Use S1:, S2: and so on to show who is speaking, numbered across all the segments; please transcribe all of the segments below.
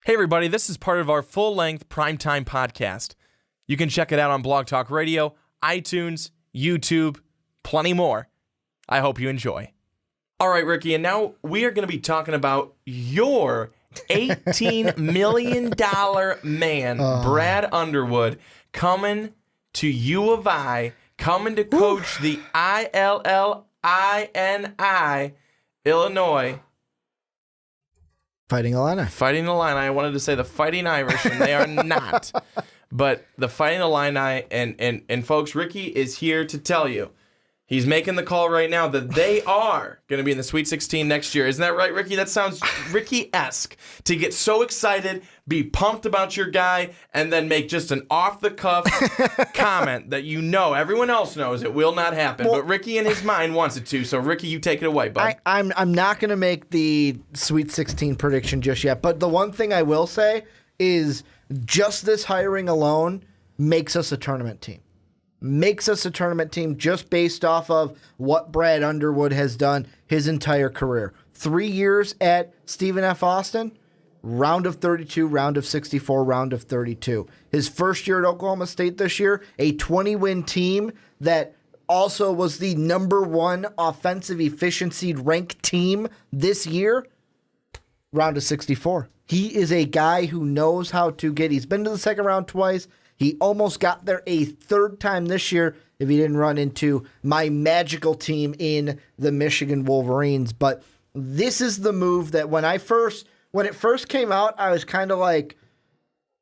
S1: Hey everybody, this is part of our full-length primetime podcast. You can check it out on Blog Talk Radio, iTunes, YouTube, plenty more. I hope you enjoy. All right, Ricky, and now we are going to be talking about your $18 million man, Brad Underwood, coming to U of I, coming to coach the ILLINI, Illinois
S2: Fighting Illini.
S1: Fighting Illini. I wanted to say the Fighting Irish, and they are not. But the Fighting Illini, and folks, Ricky is here to tell you. He's making the call right now that they are going to be in the Sweet 16 next year. Isn't that right, Ricky? That sounds Ricky-esque. To get so excited, be pumped about your guy, and then make just an off-the-cuff comment that you know everyone else knows it will not happen. Well, but Ricky in his mind wants it to. So, Ricky, you take it away, bud.
S2: I'm not going to make the Sweet 16 prediction just yet. But the one thing I will say is just this hiring alone makes us a tournament team. Makes us a tournament team just based off of what Brad Underwood has done his entire career. 3 years at Stephen F. Austin, round of 32, round of 64, round of 32. His first year at Oklahoma State this year, a 20-win team that also was the number one offensive efficiency ranked team this year, round of 64. He is a guy who knows how to get, he's been to the second round twice. He almost got there a third time this year if he didn't run into my magical team in the Michigan Wolverines. But this is the move that when it first came out, I was kind of like,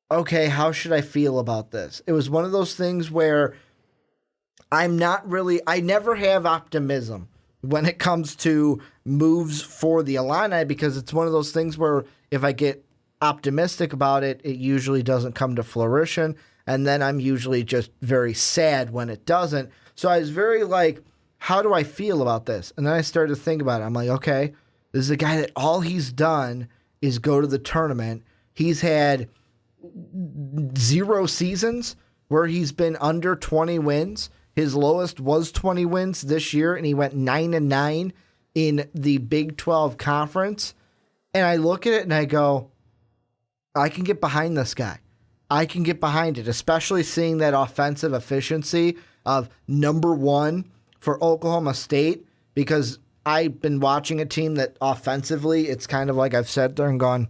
S2: okay, how should I feel about this? It was one of those things where I never have optimism when it comes to moves for the Illini, because it's one of those things where if I get optimistic about it, it usually doesn't come to fruition. And then I'm usually just very sad when it doesn't. So I was very like, how do I feel about this? And then I started to think about it. I'm like, okay, this is a guy that all he's done is go to the tournament. He's had 0 seasons where he's been under 20 wins. His lowest was 20 wins this year, and he went 9-9 in the Big 12 conference. And I look at it and I go, I can get behind this guy. I can get behind it, especially seeing that offensive efficiency of number one for Oklahoma State, because I've been watching a team that offensively, it's kind of like I've sat there and gone,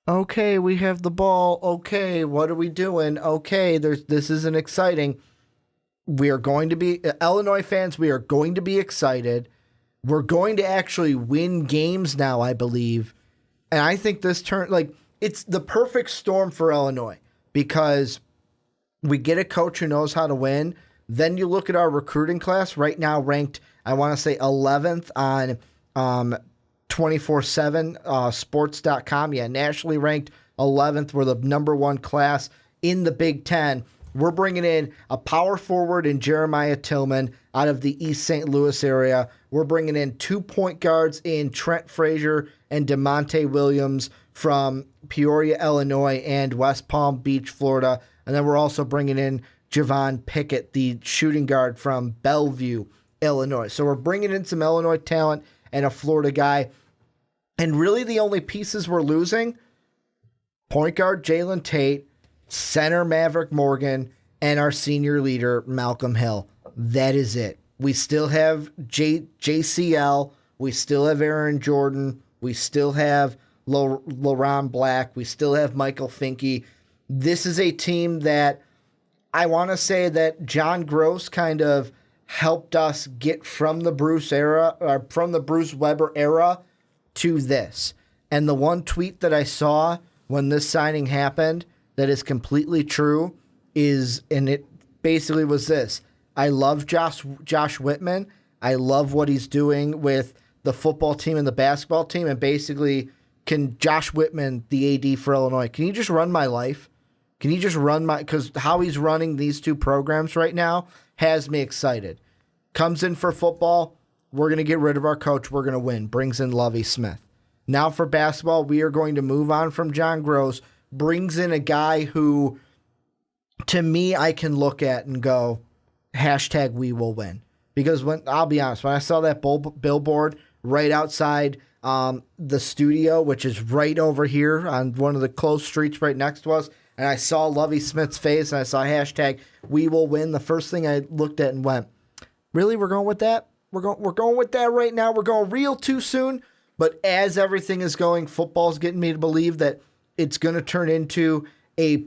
S2: okay, we have the ball. Okay, what are we doing? Okay, this isn't exciting. We are going to be, Illinois fans, we are going to be excited. We're going to actually win games now, I believe. And I think this it's the perfect storm for Illinois because we get a coach who knows how to win. Then you look at our recruiting class right now ranked, I want to say 11th on 24/7 sports.com. Yeah, nationally ranked 11th. We're the number one class in the Big Ten. We're bringing in a power forward in Jeremiah Tillman out of the East St. Louis area. We're bringing in 2 point guards in Trent Frazier and DeMonte Williams from Peoria, Illinois, and West Palm Beach, Florida. And then we're also bringing in Javon Pickett, the shooting guard from Bellevue, Illinois. So we're bringing in some Illinois talent and a Florida guy. And really the only pieces we're losing, point guard Jalen Tate, center Maverick Morgan, and our senior leader, Malcolm Hill. That is it. We still have JCL. We still have Aaron Jordan. We still have LaRon Black. We still have Michael Finke. This is a team that I want to say that John Gross kind of helped us get from the Bruce era, or from the Bruce Weber era to this. And the one tweet that I saw when this signing happened that is completely true is, and it basically was this: I love Josh Widman. I love what he's doing with the football team and the basketball team. And basically, can Josh Widman, the AD for Illinois, can you just run my life? Can you just run because how he's running these two programs right now has me excited. Comes in for football, we're going to get rid of our coach, we're going to win. Brings in Lovie Smith. Now for basketball, we are going to move on from John Gross. Brings in a guy who, to me, I can look at and go, # we will win. Because I'll be honest, when I saw that billboard right outside the studio, which is right over here on one of the close streets right next to us, and I saw Lovie Smith's face, and I saw hashtag We Will Win. The first thing I looked at and went, really, we're going with that? We're going with that right now? We're going real too soon? But as everything is going, football's getting me to believe that it's going to turn into a,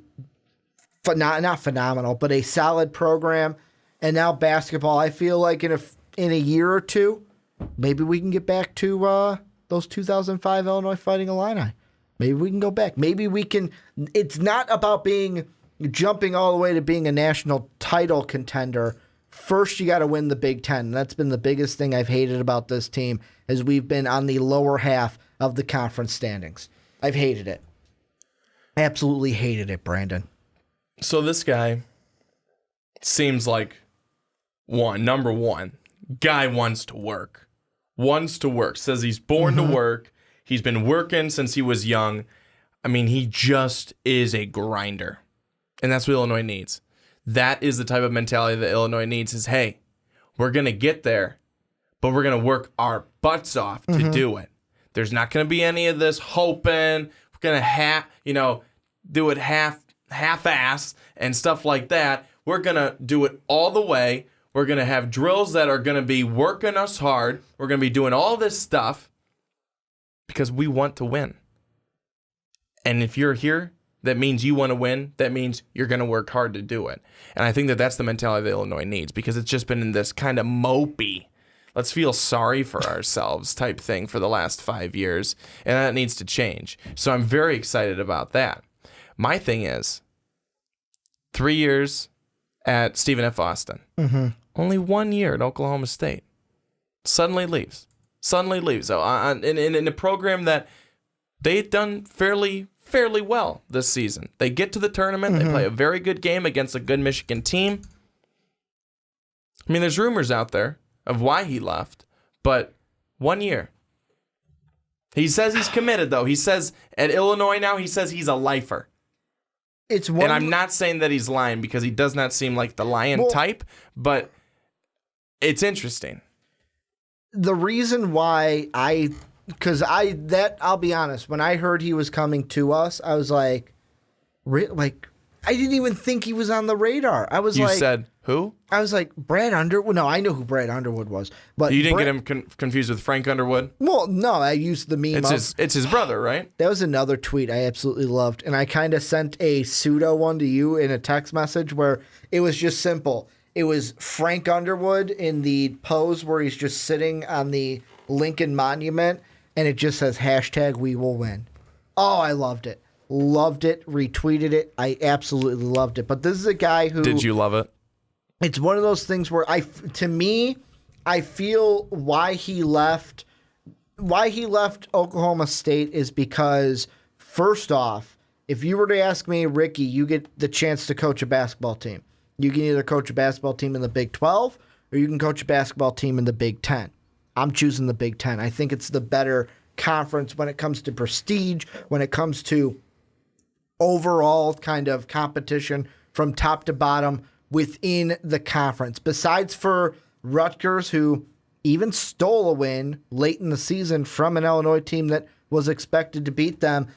S2: not phenomenal, but a solid program. And now basketball, I feel like in a year or two, maybe we can get back to those 2005 Illinois Fighting Illini. Maybe we can go back. Maybe we can. It's not about jumping all the way to being a national title contender. First, you got to win the Big Ten. And that's been the biggest thing I've hated about this team, is we've been on the lower half of the conference standings. I've hated it. Absolutely hated it, Brandon.
S1: So this guy seems like number one, guy wants to work. Says he's born to work. He's been working since he was young. I mean, he just is a grinder. And that's what Illinois needs. That is the type of mentality that Illinois needs is, hey, we're going to get there, but we're going to work our butts off to do it. There's not going to be any of this hoping. We're going to do it half-ass and stuff like that. We're going to do it all the way. We're going to have drills that are going to be working us hard. We're going to be doing all this stuff because we want to win. And if you're here, that means you want to win. That means you're going to work hard to do it. And I think that that's the mentality that Illinois needs, because it's just been in this kind of mopey, let's feel sorry for ourselves type thing for the last 5 years. And that needs to change. So I'm very excited about that. My thing is 3 years at Stephen F. Austin. Only 1 year at Oklahoma State. Suddenly leaves. So in a program that they've done fairly well this season. They get to the tournament. They play a very good game against a good Michigan team. I mean, there's rumors out there of why he left, but 1 year. He says he's committed, though. He says at Illinois now, he says he's a lifer. And I'm not saying that he's lying, because he does not seem like the lion type, but it's interesting.
S2: The reason why I'll be honest, when I heard he was coming to us, I was like, I didn't even think he was on the radar.
S1: You said who?
S2: I was like, Brad Underwood. No, I know who Brad Underwood was, but
S1: you didn't get him confused with Frank Underwood.
S2: Well, no, I used the meme.
S1: It's his brother, right?
S2: That was another tweet I absolutely loved, and I kind of sent a pseudo one to you in a text message where it was just simple. It was Frank Underwood in the pose where he's just sitting on the Lincoln Monument, and it just says hashtag We Will Win. Oh, I loved it. Retweeted it. I absolutely loved it. But this is a guy who...
S1: Did you love it?
S2: It's one of those things where I feel why he left Oklahoma State is because, first off, if you were to ask me, Ricky, you get the chance to coach a basketball team. You can either coach a basketball team in the Big 12 or you can coach a basketball team in the Big 10. I'm choosing the Big 10. I think it's the better conference when it comes to prestige, when it comes to overall kind of competition from top to bottom within the conference. Besides for Rutgers, who even stole a win late in the season from an Illinois team that was expected to beat them,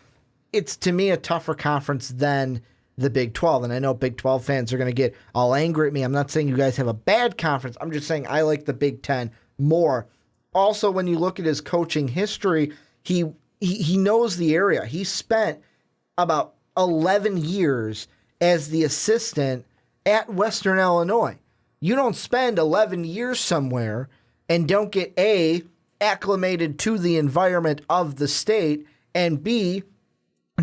S2: it's to me a tougher conference than the Big 12. And I know Big 12 fans are going to get all angry at me. I'm not saying you guys have a bad conference. I'm just saying I like the Big 10 more. Also, when you look at his coaching history, he knows the area. He spent about 11 years as the assistant at Western Illinois. You don't spend 11 years somewhere and don't get A, acclimated to the environment of the state, and B,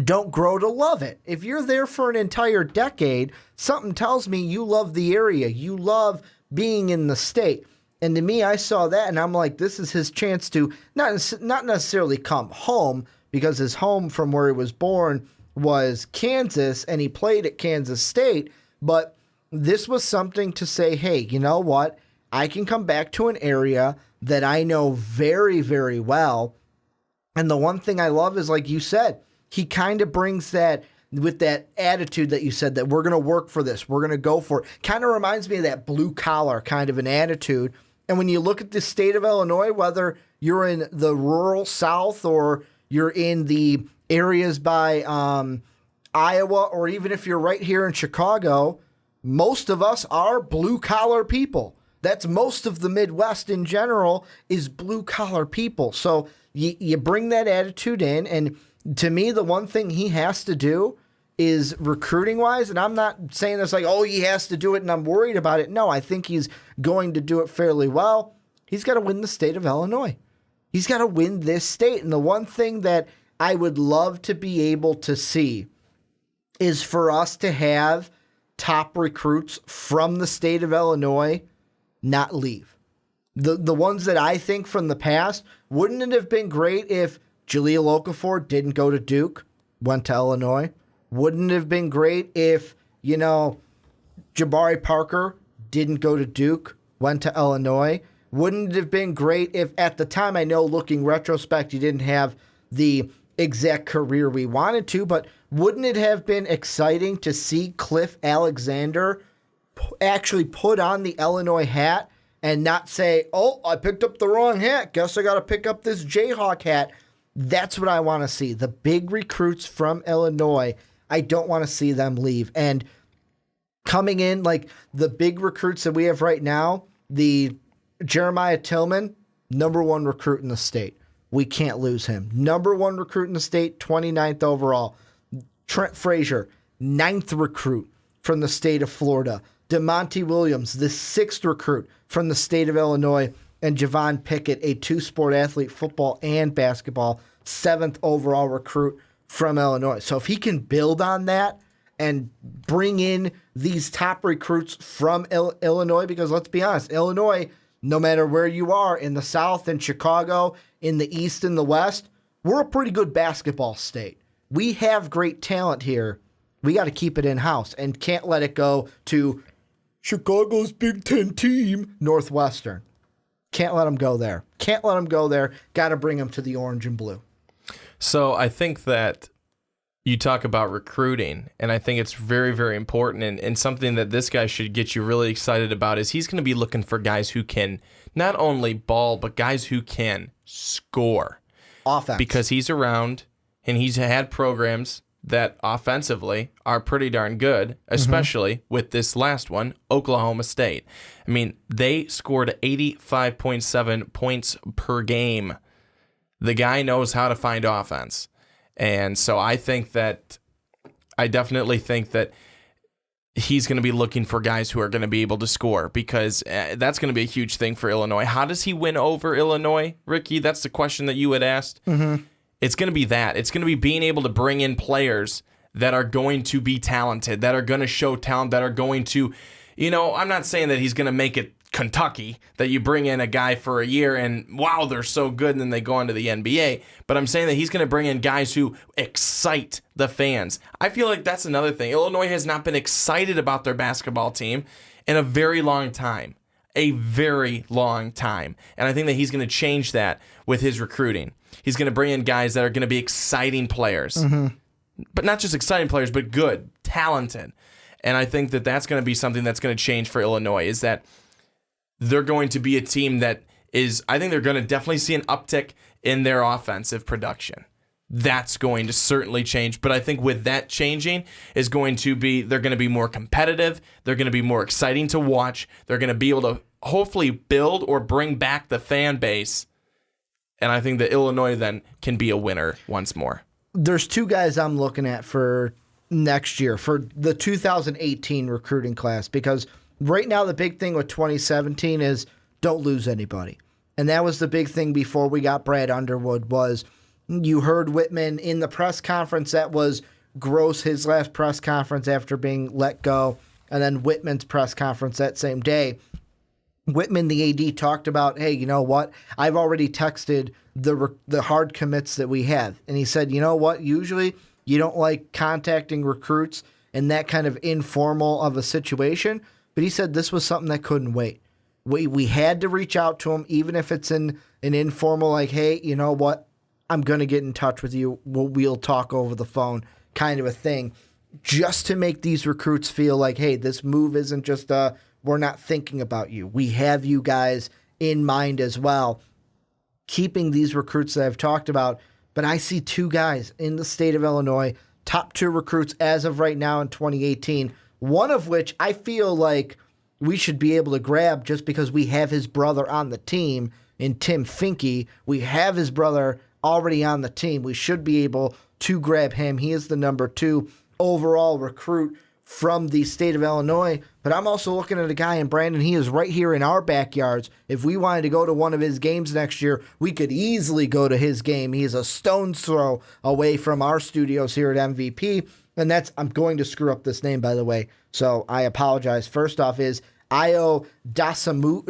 S2: don't grow to love it. If you're there for an entire decade, something tells me you love the area. You love being in the state. And to me, I saw that, and I'm like, this is his chance to not necessarily come home, because his home from where he was born was Kansas, and he played at Kansas State. But this was something to say, hey, you know what? I can come back to an area that I know very, very well. And the one thing I love is, like you said, he kind of brings that with that attitude that you said, that we're going to work for this. We're going to go for it. Kind of reminds me of that blue collar kind of an attitude. And when you look at the state of Illinois, whether you're in the rural South or you're in the areas by Iowa, or even if you're right here in Chicago, most of us are blue-collar people. That's most of the Midwest in general is blue-collar people. So you bring that attitude in, and to me, the one thing he has to do is recruiting-wise, and I'm not saying this like, oh, he has to do it and I'm worried about it. No, I think he's going to do it fairly well. He's got to win the state of Illinois. He's got to win this state. And the one thing that I would love to be able to see is for us to have top recruits from the state of Illinois not leave. The ones that I think from the past, wouldn't it have been great if Jaleel Okafor didn't go to Duke, went to Illinois? Wouldn't it have been great if, Jabari Parker didn't go to Duke, went to Illinois? Wouldn't it have been great if, at the time, I know looking retrospect, you didn't have the exact career we wanted to, but wouldn't it have been exciting to see Cliff Alexander actually put on the Illinois hat and not say, oh, I picked up the wrong hat. Guess I got to pick up this Jayhawk hat. That's what I want to see. The big recruits from Illinois, I don't want to see them leave. And coming in, like the big recruits that we have right now, the Jeremiah Tillman, number one recruit in the state. We can't lose him. Number one recruit in the state, 29th overall. Trent Frazier, 9th recruit from the state of Florida. DeMonte Williams, the 6th recruit from the state of Illinois. And Javon Pickett, a two-sport athlete, football and basketball, 7th overall recruit from Illinois. So if he can build on that and bring in these top recruits from Illinois, because let's be honest, Illinois, no matter where you are, in the South, in Chicago, in the East, in the West, we're a pretty good basketball state. We have great talent here. We got to keep it in-house and can't let it go to Chicago's Big Ten team, Northwestern. Can't let them go there. Can't let them go there. Got to bring them to the orange and blue.
S1: So I think that you talk about recruiting, and I think it's very, very important, and something that this guy should get you really excited about is he's going to be looking for guys who can not only ball, but guys who can score.
S2: Offense.
S1: Because he's around, and he's had programs that offensively are pretty darn good, especially with this last one, Oklahoma State. I mean, they scored 85.7 points per game. The guy knows how to find offense. And so I definitely think that he's going to be looking for guys who are going to be able to score, because that's going to be a huge thing for Illinois. How does he win over Illinois, Ricky? That's the question that you had asked. Mm-hmm. It's going to be that. It's going to be being able to bring in players that are going to be talented, that are going to show talent, that are going to, I'm not saying that he's going to make it Kentucky, that you bring in a guy for a year and, wow, they're so good, and then they go on to the NBA. But I'm saying that he's going to bring in guys who excite the fans. I feel like that's another thing. Illinois has not been excited about their basketball team in a very long time. A very long time. And I think that he's going to change that with his recruiting. He's going to bring in guys that are going to be exciting players. Mm-hmm. But not just exciting players, but good, talented. And I think that that's going to be something that's going to change for Illinois, is that they're going to be a team that is, I think they're going to definitely see an uptick in their offensive production. That's going to certainly change. But I think with that changing is going to be, they're going to be more competitive. They're going to be more exciting to watch. They're going to be able to hopefully build or bring back the fan base. And I think that Illinois then can be a winner once more.
S2: There's two guys I'm looking at for next year, for the 2018 recruiting class, because right now the big thing with 2017 is don't lose anybody. And that was the big thing before we got Brad Underwood. Was you heard Widmer in the press conference. That was Gross, his last press conference after being let go, and then Whitman's press conference that same day. Widmer, the AD, talked about, hey, you know what? I've already texted the hard commits that we have. And he said, you know what? Usually you don't like contacting recruits in that kind of informal of a situation. But he said this was something that couldn't wait. We had to reach out to him, even if it's in an informal, like, hey, you know what? I'm going to get in touch with you. We'll talk over the phone kind of a thing, just to make these recruits feel like, hey, this move isn't just we're not thinking about you. We have you guys in mind as well. Keeping these recruits that I've talked about, but I see two guys in the state of Illinois, top 2 recruits as of right now in 2018, one of which I feel like we should be able to grab just because we have his brother on the team in Tim Finke. We have his brother already on the team. We should be able to grab him. He is the number 2 overall recruit from the state of Illinois. But I'm also looking at a guy in Brandon. He is right here in our backyards. If we wanted to go to one of his games next year, we could easily go to his game. He is a stone's throw away from our studios here at MVP. And that's, I'm going to screw up this name, by the way, so I apologize. First off is Io Dosamu,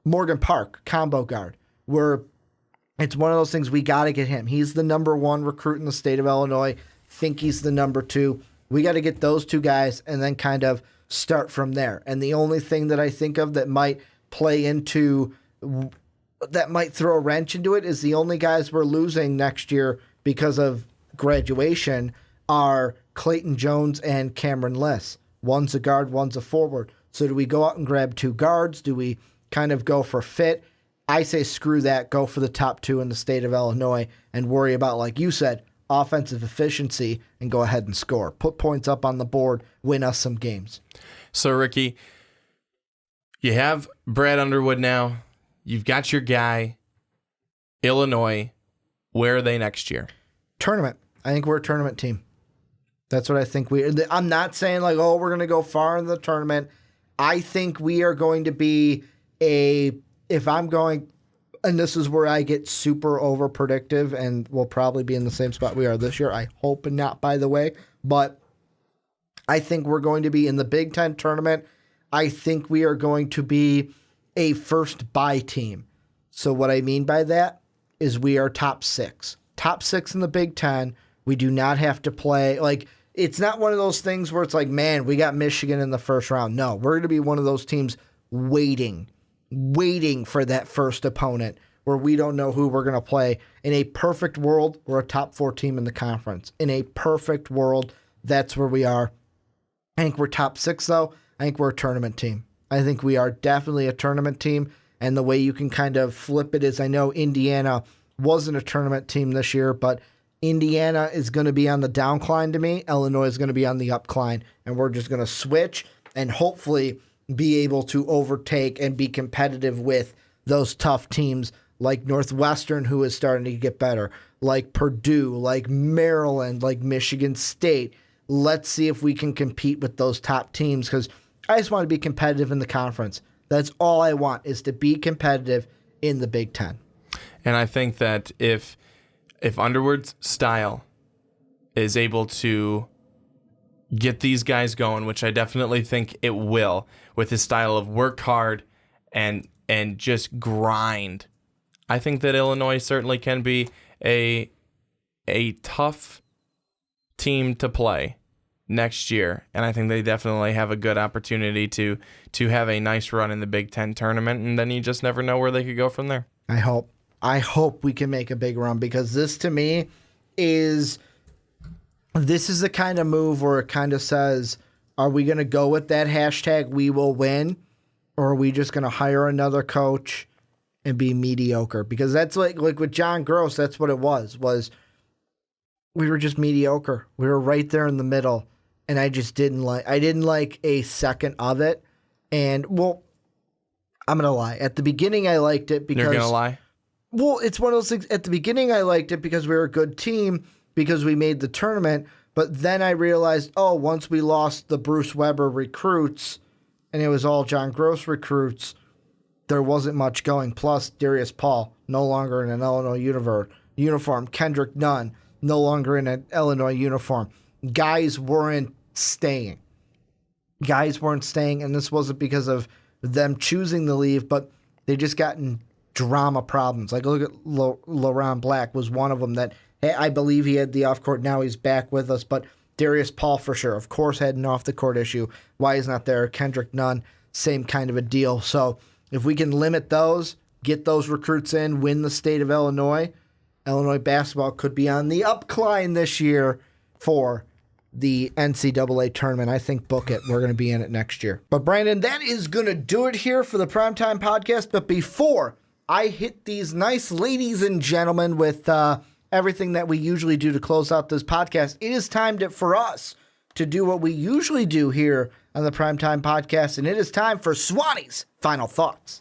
S2: Morgan Park, combo guard. It's one of those things, we got to get him. He's the number 1 recruit in the state of Illinois. Think he's the number 2. We got to get those 2 guys and then kind of start from there. And the only thing that I think of that might play into, that might throw a wrench into it, is the only guys we're losing next year because of graduation are Clayton Jones and Cameron Liss. One's a guard, one's a forward. So do we go out and grab 2 guards? Do we kind of go for fit? I say screw that, go for the top 2 in the state of Illinois and worry about, like you said, offensive efficiency and go ahead and score. Put points up on the board, win us some games.
S1: So, Ricky, you have Brad Underwood now. You've got your guy, Illinois. Where are they next year?
S2: Tournament. I think we're a tournament team. That's what I think I'm not saying like, oh, we're going to go far in the tournament. I think we are going to be if I'm going, and this is where I get super over predictive and we'll probably be in the same spot we are this year. I hope not, by the way, but I think we're going to be in the Big Ten tournament. I think we are going to be a first bye team. So what I mean by that is we are top 6. Top 6 in the Big Ten. We do not have to play. Like, it's not one of those things where it's like, man, we got Michigan in the first round. No, we're going to be one of those teams waiting for that first opponent where we don't know who we're going to play. In a perfect world, we're a top 4 team in the conference. In a perfect world, that's where we are. I think we're top 6, though. I think we're a tournament team. I think we are definitely a tournament team. And the way you can kind of flip it is, I know Indiana wasn't a tournament team this year, but Indiana is going to be on the downcline to me. Illinois is going to be on the upcline. And we're just going to switch and hopefully be able to overtake and be competitive with those tough teams like Northwestern, who is starting to get better, like Purdue, like Maryland, like Michigan State. Let's see if we can compete with those top teams, because I just want to be competitive in the conference. That's all I want, is to be competitive in the Big Ten.
S1: And I think that if Underwood's style is able to get these guys going, which I definitely think it will, with his style of work hard and just grind, I think that Illinois certainly can be a tough team to play next year. And I think they definitely have a good opportunity to have a nice run in the Big Ten tournament, and then you just never know where they could go from there.
S2: I hope we can make a big run, because this to me is the kind of move where it kind of says, are we going to go with that hashtag we will win, or are we just going to hire another coach and be mediocre? Because that's like with John Gross, that's what it was we were just mediocre. We were right there in the middle, and I didn't like a second of it. And well, I'm going to lie. At the beginning I liked it because...
S1: You're going to lie?
S2: Well, it's one of those things. At the beginning, I liked it because we were a good team, because we made the tournament. But then I realized, once we lost the Bruce Weber recruits, and it was all John Gross recruits, there wasn't much going. Plus, Darius Paul, no longer in an Illinois uniform. Kendrick Nunn, no longer in an Illinois uniform. Guys weren't staying. And this wasn't because of them choosing to leave, but they just gotten drama problems. Like, look at LaRon Black was one of them that, hey, I believe he had the off-court. Now he's back with us. But Darius Paul, for sure, of course, had an off-the-court issue. Why he's not there? Kendrick Nunn, same kind of a deal. So if we can limit those, get those recruits in, win the state of Illinois, Illinois basketball could be on the upcline this year for the NCAA tournament. I think book it. We're going to be in it next year. But Brandon, that is going to do it here for the Primetime Podcast. But before I hit these nice ladies and gentlemen with everything that we usually do to close out this podcast, it is time for us to do what we usually do here on the Primetime Podcast, and it is time for Swanee's final thoughts.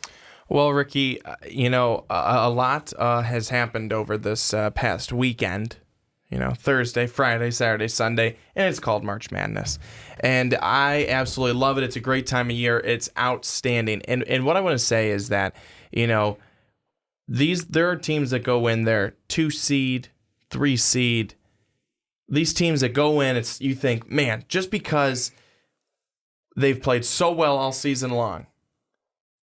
S1: Well, Ricky, you know, a lot has happened over this past weekend. You know, Thursday, Friday, Saturday, Sunday, and it's called March Madness. And I absolutely love it. It's a great time of year. It's outstanding. And what I want to say is that, you know, there are teams that go in there 2 seed, 3 seed. These teams that go in, you think, man, just because they've played so well all season long,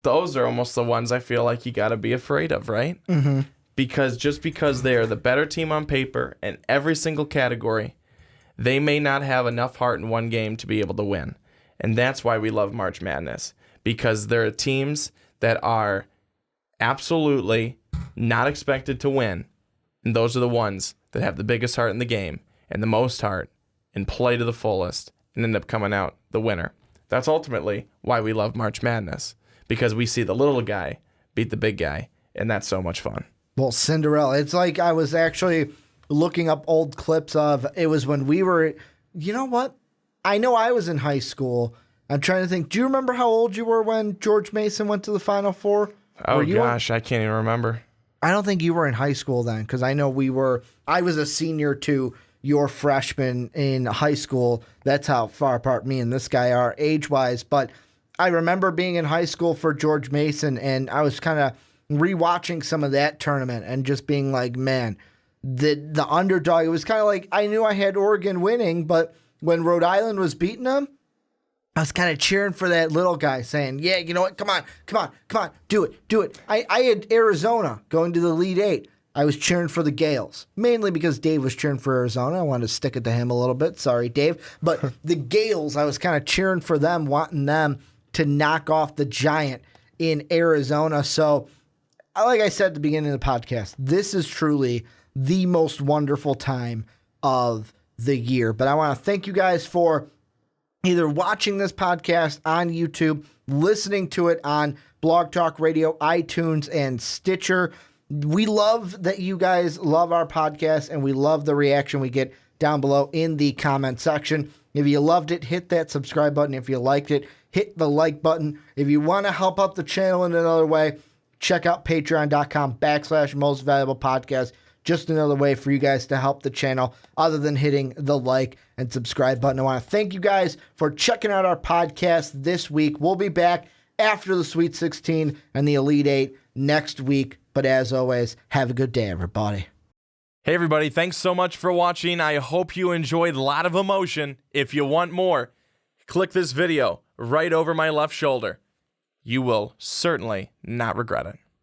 S1: those are almost the ones I feel like you got to be afraid of, right?
S2: Mm-hmm.
S1: Because just because they are the better team on paper in every single category, they may not have enough heart in one game to be able to win. And that's why we love March Madness, because there are teams that are absolutely not expected to win, and those are the ones that have the biggest heart in the game and the most heart and play to the fullest and end up coming out the winner. That's ultimately why we love March Madness, because we see the little guy beat the big guy, and that's so much fun.
S2: Well, Cinderella. It's like I was actually looking up old clips of, it was when we were, you know what? I know I was in high school. I'm trying to think. Do you remember how old you were when George Mason went to the Final Four?
S1: Oh, gosh, I can't even remember.
S2: I don't think you were in high school then, because I know I was a senior to your freshman in high school. That's how far apart me and this guy are age-wise. But I remember being in high school for George Mason, and I was kind of rewatching some of that tournament and just being like, man, the underdog. It was kind of like I knew I had Oregon winning, but when Rhode Island was beating them, I was kind of cheering for that little guy, saying, yeah, you know what, come on, do it. I had Arizona going to the Elite Eight. I was cheering for the Gales, mainly because Dave was cheering for Arizona. I wanted to stick it to him a little bit. Sorry, Dave. But the Gales, I was kind of cheering for them, wanting them to knock off the Giant in Arizona. So, like I said at the beginning of the podcast, this is truly the most wonderful time of the year. But I want to thank you guys for either watching this podcast on YouTube, listening to it on Blog Talk Radio, iTunes, and Stitcher. We love that you guys love our podcast, and we love the reaction we get down below in the comment section. If you loved it, hit that subscribe button. If you liked it, hit the like button. If you want to help out the channel in another way, check out patreon.com/most valuable podcast. Just another way for you guys to help the channel other than hitting the like and subscribe button. I want to thank you guys for checking out our podcast this week. We'll be back after the Sweet 16 and the Elite Eight next week. But as always, have a good day, everybody.
S1: Hey, everybody. Thanks so much for watching. I hope you enjoyed a lot of emotion. If you want more, click this video right over my left shoulder. You will certainly not regret it.